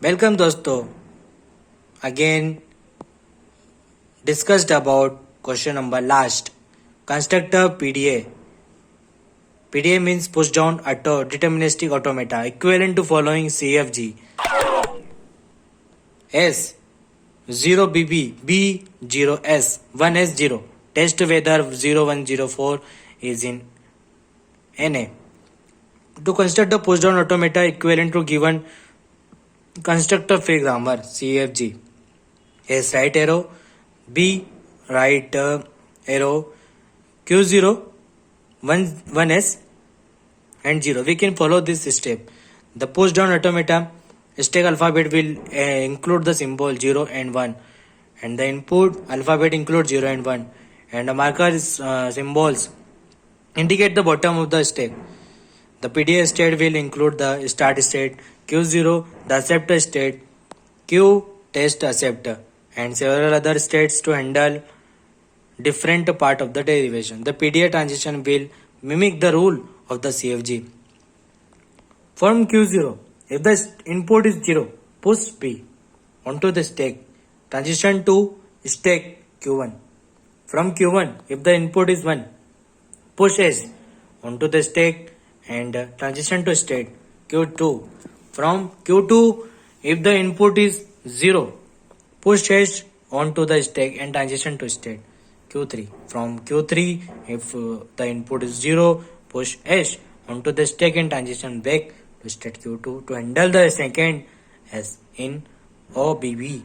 Welcome दोस्तों. Again discussed about question number last. Constructor PDA. PDA means push down auto deterministic automata equivalent to following CFG. S 0 BB B 0 S 1 S 0. Test whether 0104 is in NA. To construct a push down automata equivalent to given constructor free grammar CFG. S right arrow, B right arrow, Q0, 1S and 0. We can follow this step. The push down automata stack alphabet will include the symbol 0 and 1, and the input alphabet includes 0 and 1, and the marker symbols indicate the bottom of the stack. The PDA state will include the start state, Q0, the acceptor state, Q test acceptor, and several other states to handle different part of the derivation. The PDA transition will mimic the rule of the CFG. From Q0, if the input is 0, push B onto the stack. Transition to stack Q1. From Q1, if the input is 1, push S onto the stack and transition to state Q2. From Q2, if the input is 0, push S onto the stack and transition to state Q3. From Q3, if the input is 0, push S onto the stack and transition back to state Q2 to handle the second S in OBB.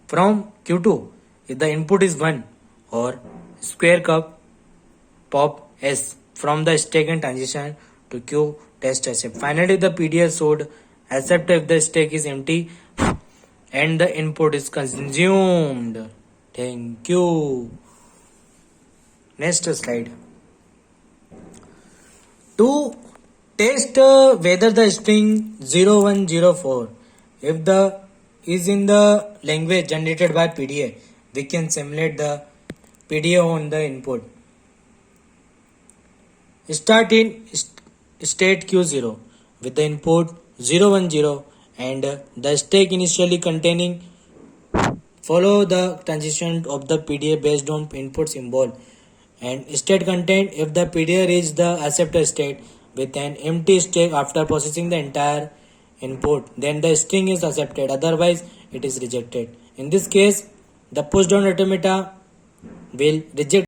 From Q2, if the input is 1 or square cup, pop S from the stack and transition to Q test accept. Finally, the PDA should accept if the stack is empty and the input is consumed. Thank you. Next slide. To test whether the string 0104 if the is in the language generated by PDA, we can simulate the PDA on the input. Start in state Q0 with the input 010 and the stack initially containing. Follow the transition of the PDA based on input symbol and state content if the PDA reaches the acceptor state with an empty stack after processing the entire input, then the string is accepted, otherwise it is rejected. In this case, the push down automata will reject.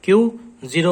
Q0